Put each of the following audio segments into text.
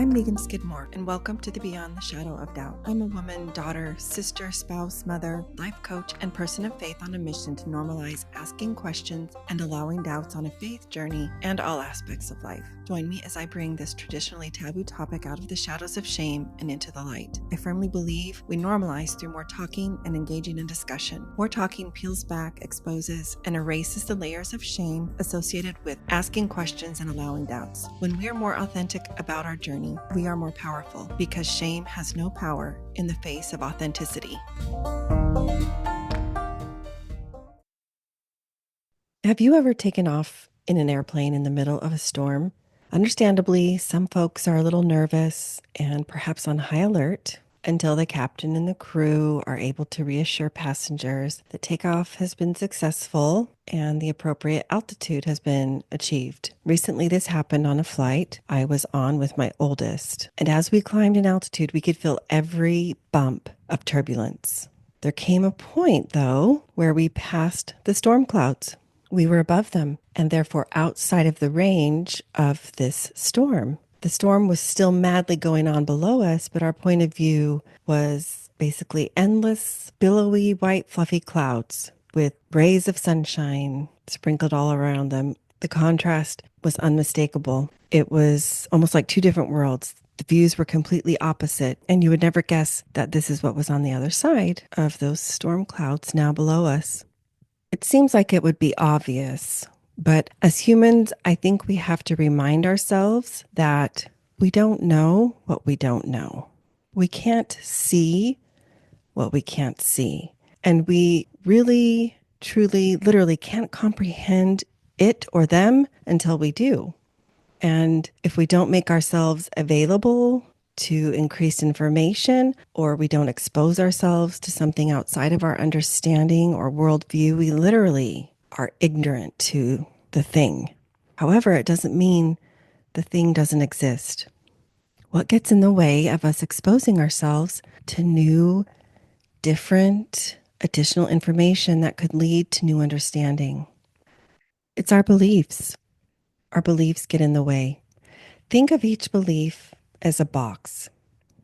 I'm Megan Skidmore, and welcome to the Beyond the Shadow of Doubt. I'm a woman, daughter, sister, spouse, mother, life coach, and person of faith on a mission to normalize asking questions and allowing doubts on a faith journey and all aspects of life. Join me as I bring this traditionally taboo topic out of the shadows of shame and into the light. I firmly believe we normalize through more talking and engaging in discussion. More talking peels back, exposes, and erases the layers of shame associated with asking questions and allowing doubts. When we are more authentic about our journey, we are more powerful because shame has no power in the face of authenticity. Have you ever taken off in an airplane in the middle of a storm? Understandably, some folks are a little nervous and perhaps on high alert until the captain and the crew are able to reassure passengers that takeoff has been successful and the appropriate altitude has been achieved. Recently, this happened on a flight I was on with my oldest, and as we climbed in altitude, we could feel every bump of turbulence. There came a point, though, where we passed the storm clouds. We were above them and therefore outside of the range of this storm. The storm was still madly going on below us, but our point of view was basically endless, billowy, white, fluffy clouds with rays of sunshine sprinkled all around them. The contrast was unmistakable. It was almost like two different worlds. The views were completely opposite, and you would never guess that this is what was on the other side of those storm clouds now below us. It seems like it would be obvious, but as humans, I think we have to remind ourselves that we don't know what we don't know. We can't see what we can't see. And we really, truly, literally can't comprehend it or them until we do. And if we don't make ourselves available to increased information, or we don't expose ourselves to something outside of our understanding or worldview, we literally are ignorant to the thing. However, it doesn't mean the thing doesn't exist. What gets in the way of us exposing ourselves to new, different, additional information that could lead to new understanding? It's our beliefs. Our beliefs get in the way. Think of each belief as a box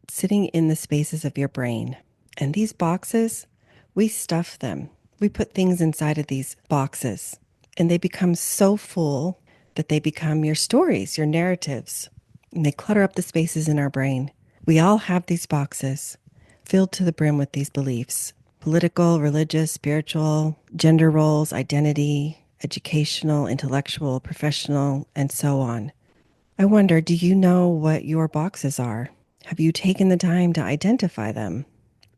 sitting in the spaces of your brain. And these boxes, we stuff them. We put things inside of these boxes, and they become so full that they become your stories, your narratives, and they clutter up the spaces in our brain. We all have these boxes filled to the brim with these beliefs: political, religious, spiritual, gender roles, identity, educational, intellectual, professional, and so on. I wonder, do you know what your boxes are? Have you taken the time to identify them?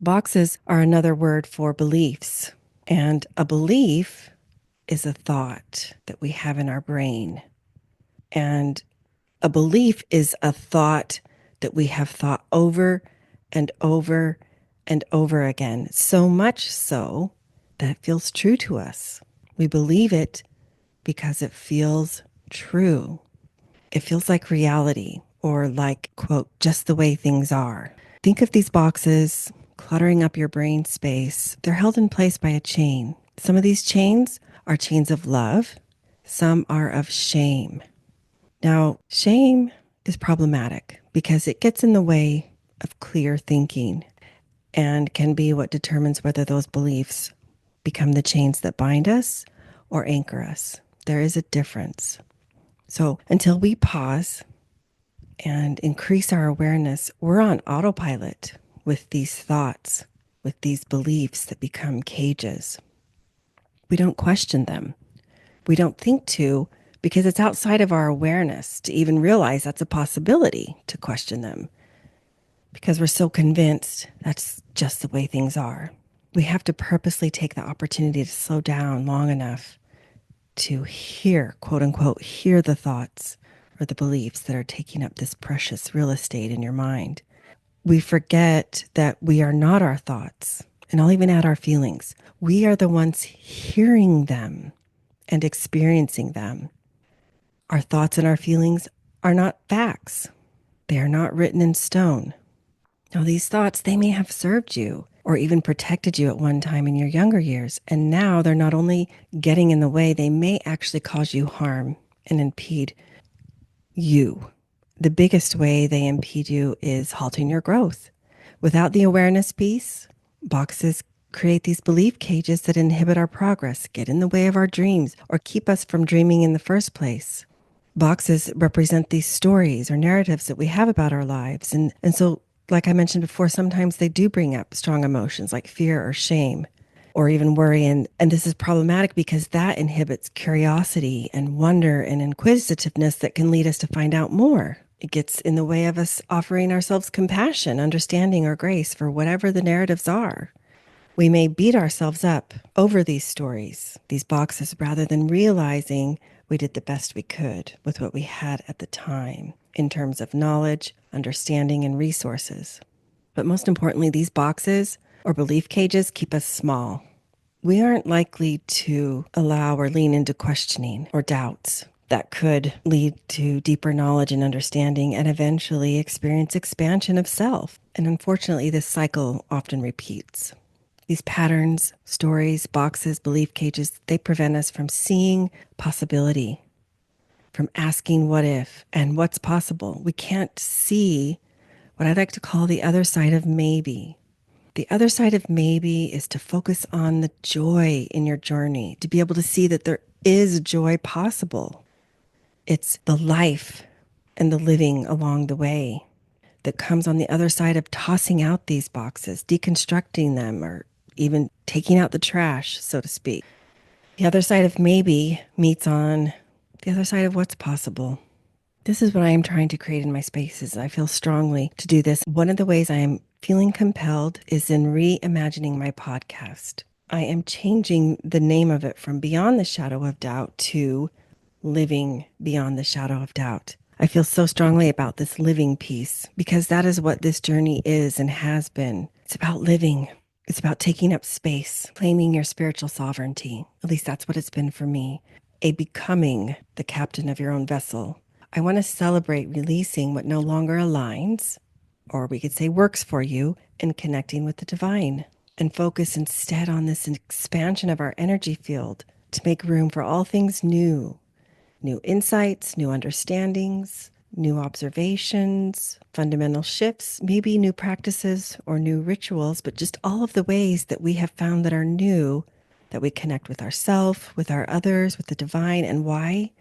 Boxes are another word for beliefs, and a belief is a thought that we have in our brain. And a belief is a thought that we have thought over and over and over again, so much so that it feels true to us. We believe it because it feels true. It feels like reality, or like, quote, just the way things are. Think of these boxes cluttering up your brain space. They're held in place by a chain. Some of these chains are chains of love. Some are of shame. Now, shame is problematic because it gets in the way of clear thinking and can be what determines whether those beliefs become the chains that bind us or anchor us. There is a difference. So until we pause and increase our awareness, we're on autopilot with these thoughts, with these beliefs that become cages. We don't question them. We don't think to, because it's outside of our awareness to even realize that's a possibility to question them, because we're so convinced that's just the way things are. We have to purposely take the opportunity to slow down long enough to hear, quote unquote, hear the thoughts or the beliefs that are taking up this precious real estate in your mind. We forget that we are not our thoughts, and I'll even add our feelings. We are the ones hearing them and experiencing them. Our thoughts and our feelings are not facts. They are not written in stone. Now, these thoughts, they may have served you or even protected you at one time in your younger years. And now they're not only getting in the way, they may actually cause you harm and impede you. the biggest way they impede you is halting your growth. Without the awareness piece, boxes create these belief cages that inhibit our progress, get in the way of our dreams, or keep us from dreaming in the first place. Boxes represent these stories or narratives that we have about our lives. And so, like I mentioned before, sometimes they do bring up strong emotions like fear or shame or even worry. And this is problematic because that inhibits curiosity and wonder and inquisitiveness that can lead us to find out more. It gets in the way of us offering ourselves compassion, understanding, or grace for whatever the narratives are. We may beat ourselves up over these stories, these boxes, rather than realizing we did the best we could with what we had at the time in terms of knowledge, understanding, and resources. But most importantly, these boxes or belief cages keep us small. We aren't likely to allow or lean into questioning or doubts that could lead to deeper knowledge and understanding and eventually experience expansion of self. And unfortunately, this cycle often repeats. These patterns, stories, boxes, belief cages, they prevent us from seeing possibility, from asking what if and what's possible. We can't see what I like to call the other side of maybe. The other side of maybe is to focus on the joy in your journey, to be able to see that there is joy possible. It's the life and the living along the way that comes on the other side of tossing out these boxes, deconstructing them, or even taking out the trash, so to speak. The other side of maybe meets on the other side of what's possible. This is what I am trying to create in my spaces. I feel strongly to do this. One of the ways I am feeling compelled is in reimagining my podcast. I am changing the name of it from Beyond the Shadow of Doubt to Living Beyond the Shadow of Doubt. I feel so strongly about this living piece because that is what this journey is and has been. It's about living. It's about taking up space, claiming your spiritual sovereignty. At least that's what it's been for me. A becoming the captain of your own vessel. I want to celebrate releasing what no longer aligns, or we could say works for you, and connecting with the divine, and focus instead on this expansion of our energy field to make room for all things new. New insights, new understandings, new observations, fundamental shifts, maybe new practices or new rituals, but just all of the ways that we have found that are new, that we connect with ourselves, with our others, with the divine. And why?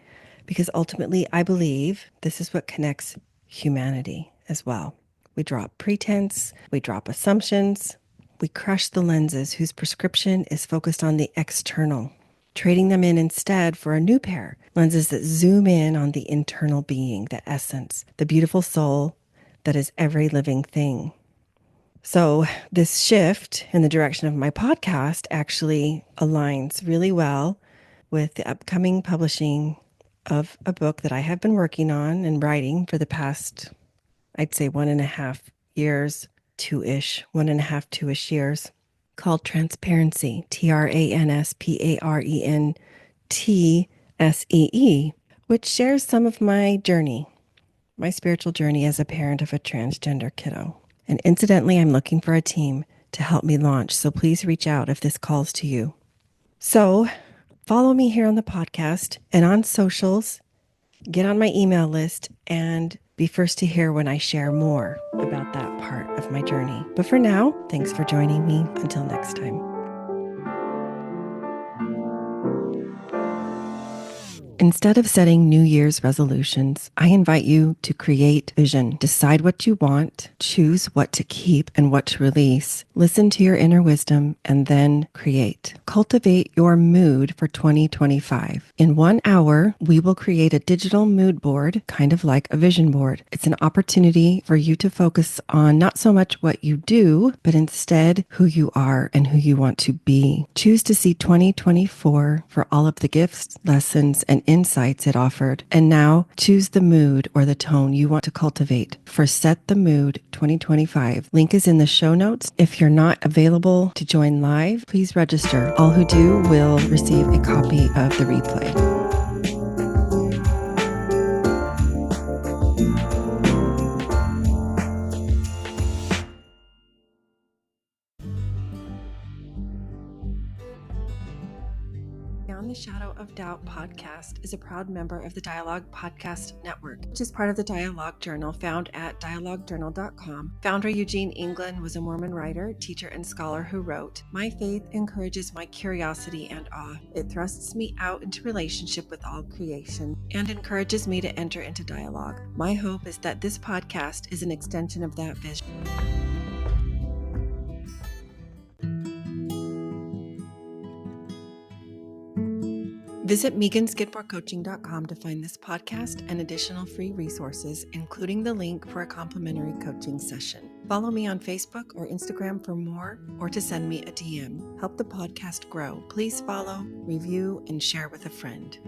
Because ultimately, I believe this is what connects humanity as well. We drop pretense, we drop assumptions, we crush the lenses whose prescription is focused on the external, trading them in instead for a new pair, lenses that zoom in on the internal being, the essence, the beautiful soul that is every living thing. So this shift in the direction of my podcast actually aligns really well with the upcoming publishing of a book that I have been working on and writing for the past, I'd say 1.5 years, 2-ish years, called Transparency, TRANSPARENTSEE, which shares some of my journey, my spiritual journey as a parent of a transgender kiddo. And incidentally, I'm looking for a team to help me launch, so please reach out if this calls to you. So follow me here on the podcast and on socials, get on my email list, and be first to hear when I share more about that part of my journey. But for now, thanks for joining me. Until next time. Instead of setting New Year's resolutions, I invite you to create vision. Decide what you want, choose what to keep and what to release. Listen to your inner wisdom and then create. Cultivate your mood for 2025. In 1 hour, we will create a digital mood board, kind of like a vision board. It's an opportunity for you to focus on not so much what you do, but instead who you are and who you want to be. Choose to see 2024 for all of the gifts, lessons, and insights it offered. And now choose the mood or the tone you want to cultivate for Set the Mood 2025. Link is in the show notes. If you're not available to join live, please register. All who do will receive a copy of the replay. Beyond the Shadow of Doubt podcast is a proud member of the Dialogue Podcast Network, which is part of the Dialogue Journal found at dialoguejournal.com. Founder Eugene England was a Mormon writer, teacher, and scholar who wrote, "My faith encourages my curiosity and awe. It thrusts me out into relationship with all creation and encourages me to enter into dialogue. My hope is that this podcast is an extension of that vision." Visit meganskidmorecoaching.com to find this podcast and additional free resources, including the link for a complimentary coaching session. Follow me on Facebook or Instagram for more, or to send me a DM. Help the podcast grow. Please follow, review, and share with a friend.